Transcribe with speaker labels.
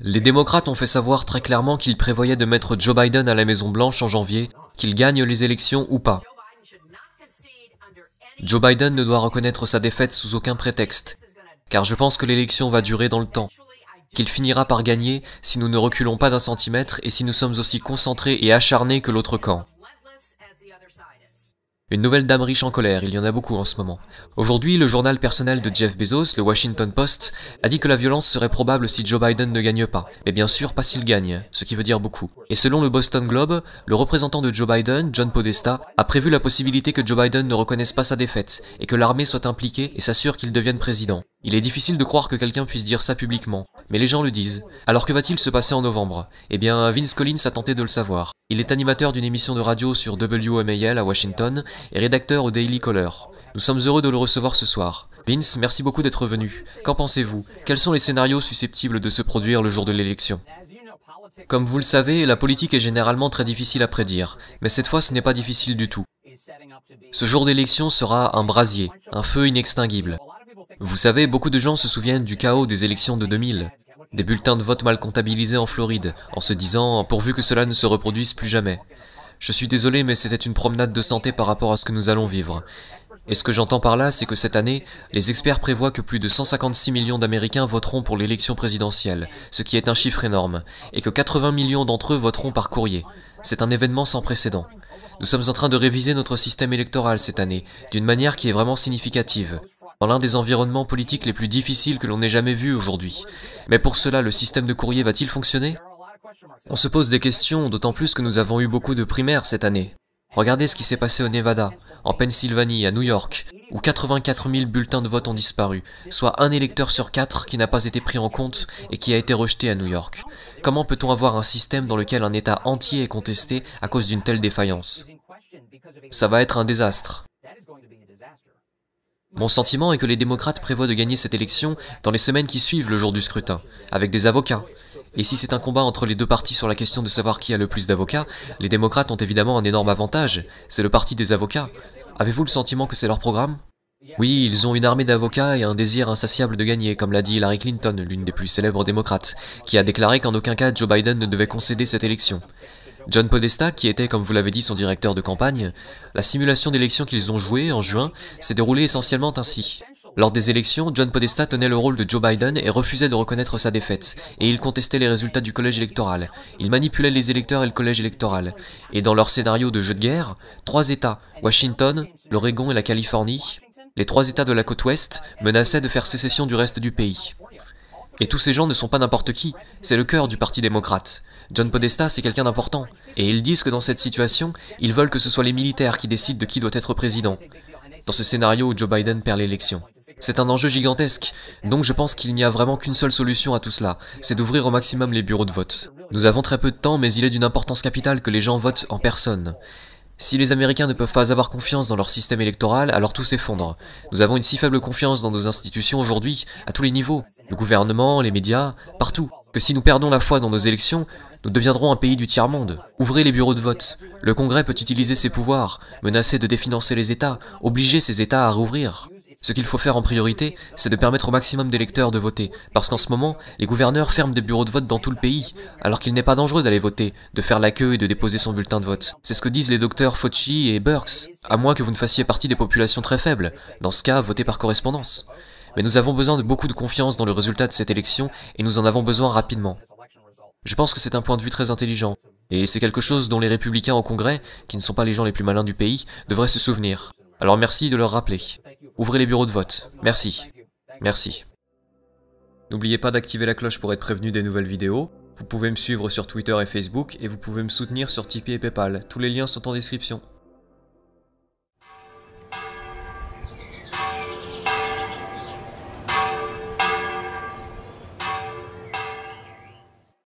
Speaker 1: Les démocrates ont fait savoir très clairement qu'ils prévoyaient de mettre Joe Biden à la Maison-Blanche en janvier, qu'il gagne les élections ou pas. Joe Biden ne doit reconnaître sa défaite sous aucun prétexte, car je pense que l'élection va durer dans le temps, qu'il finira par gagner si nous ne reculons pas d'un centimètre et si nous sommes aussi concentrés et acharnés que l'autre camp. Une nouvelle dame riche en colère, il y en a beaucoup en ce moment. Aujourd'hui, le journal personnel de Jeff Bezos, le Washington Post, a dit que la violence serait probable si Joe Biden ne gagne pas. Mais bien sûr, pas s'il gagne, ce qui veut dire beaucoup. Et selon le Boston Globe, le représentant de Joe Biden, John Podesta, a prévu la possibilité que Joe Biden ne reconnaisse pas sa défaite, et que l'armée soit impliquée et s'assure qu'il devienne président. Il est difficile de croire que quelqu'un puisse dire ça publiquement, mais les gens le disent. Alors que va-t-il se passer en novembre? Eh bien, Vince Collins a tenté de le savoir. Il est animateur d'une émission de radio sur WMAL à Washington et rédacteur au Daily Caller. Nous sommes heureux de le recevoir ce soir. Vince, merci beaucoup d'être venu. Qu'en pensez-vous? Quels sont les scénarios susceptibles de se produire le jour de l'élection? Comme vous le savez, la politique est généralement très difficile à prédire, mais cette fois ce n'est pas difficile du tout. Ce jour d'élection sera un brasier, un feu inextinguible. Vous savez, beaucoup de gens se souviennent du chaos des élections de 2000, des bulletins de vote mal comptabilisés en Floride, en se disant « pourvu que cela ne se reproduise plus jamais ». Je suis désolé, mais c'était une promenade de santé par rapport à ce que nous allons vivre. Et ce que j'entends par là, c'est que cette année, les experts prévoient que plus de 156 millions d'Américains voteront pour l'élection présidentielle, ce qui est un chiffre énorme, et que 80 millions d'entre eux voteront par courrier. C'est un événement sans précédent. Nous sommes en train de réviser notre système électoral cette année, d'une manière qui est vraiment significative, dans l'un des environnements politiques les plus difficiles que l'on ait jamais vus aujourd'hui. Mais pour cela, le système de courrier va-t-il fonctionner? On se pose des questions, d'autant plus que nous avons eu beaucoup de primaires cette année. Regardez ce qui s'est passé au Nevada, en Pennsylvanie, à New York, où 84 000 bulletins de vote ont disparu, soit un électeur sur 4 qui n'a pas été pris en compte et qui a été rejeté à New York. Comment peut-on avoir un système dans lequel un État entier est contesté à cause d'une telle défaillance? Ça va être un désastre. Mon sentiment est que les démocrates prévoient de gagner cette élection dans les semaines qui suivent le jour du scrutin, avec des avocats. Et si c'est un combat entre les deux partis sur la question de savoir qui a le plus d'avocats, les démocrates ont évidemment un énorme avantage, c'est le parti des avocats. Avez-vous le sentiment que c'est leur programme? Oui, ils ont une armée d'avocats et un désir insatiable de gagner, comme l'a dit Hillary Clinton, l'une des plus célèbres démocrates, qui a déclaré qu'en aucun cas Joe Biden ne devait concéder cette élection. John Podesta, qui était, comme vous l'avez dit, son directeur de campagne, la simulation d'élection qu'ils ont jouée en juin s'est déroulée essentiellement ainsi. Lors des élections, John Podesta tenait le rôle de Joe Biden et refusait de reconnaître sa défaite, et il contestait les résultats du collège électoral. Il manipulait les électeurs et le collège électoral. Et dans leur scénario de jeu de guerre, 3 États, Washington, l'Oregon et la Californie, les 3 États de la côte ouest, menaçaient de faire sécession du reste du pays. Et tous ces gens ne sont pas n'importe qui, c'est le cœur du Parti démocrate. John Podesta, c'est quelqu'un d'important. Et ils disent que dans cette situation, ils veulent que ce soit les militaires qui décident de qui doit être président. Dans ce scénario où Joe Biden perd l'élection. C'est un enjeu gigantesque, donc je pense qu'il n'y a vraiment qu'une seule solution à tout cela, c'est d'ouvrir au maximum les bureaux de vote. Nous avons très peu de temps, mais il est d'une importance capitale que les gens votent en personne. Si les Américains ne peuvent pas avoir confiance dans leur système électoral, alors tout s'effondre. Nous avons une si faible confiance dans nos institutions aujourd'hui, à tous les niveaux, le gouvernement, les médias, partout, que si nous perdons la foi dans nos élections, nous deviendrons un pays du tiers-monde. Ouvrez les bureaux de vote. Le Congrès peut utiliser ses pouvoirs, menacer de définancer les États, obliger ces États à rouvrir. Ce qu'il faut faire en priorité, c'est de permettre au maximum d'électeurs de voter, parce qu'en ce moment, les gouverneurs ferment des bureaux de vote dans tout le pays, alors qu'il n'est pas dangereux d'aller voter, de faire la queue et de déposer son bulletin de vote. C'est ce que disent les docteurs Fauci et Birx, à moins que vous ne fassiez partie des populations très faibles. Dans ce cas, votez par correspondance. Mais nous avons besoin de beaucoup de confiance dans le résultat de cette élection, et nous en avons besoin rapidement. Je pense que c'est un point de vue très intelligent, et c'est quelque chose dont les républicains au Congrès, qui ne sont pas les gens les plus malins du pays, devraient se souvenir. Alors merci de leur rappeler. Ouvrez les bureaux de vote. Merci. Merci. N'oubliez pas d'activer la cloche pour être prévenu des nouvelles vidéos. Vous pouvez me suivre sur Twitter et Facebook, et vous pouvez me soutenir sur Tipeee et Paypal. Tous les liens sont en description.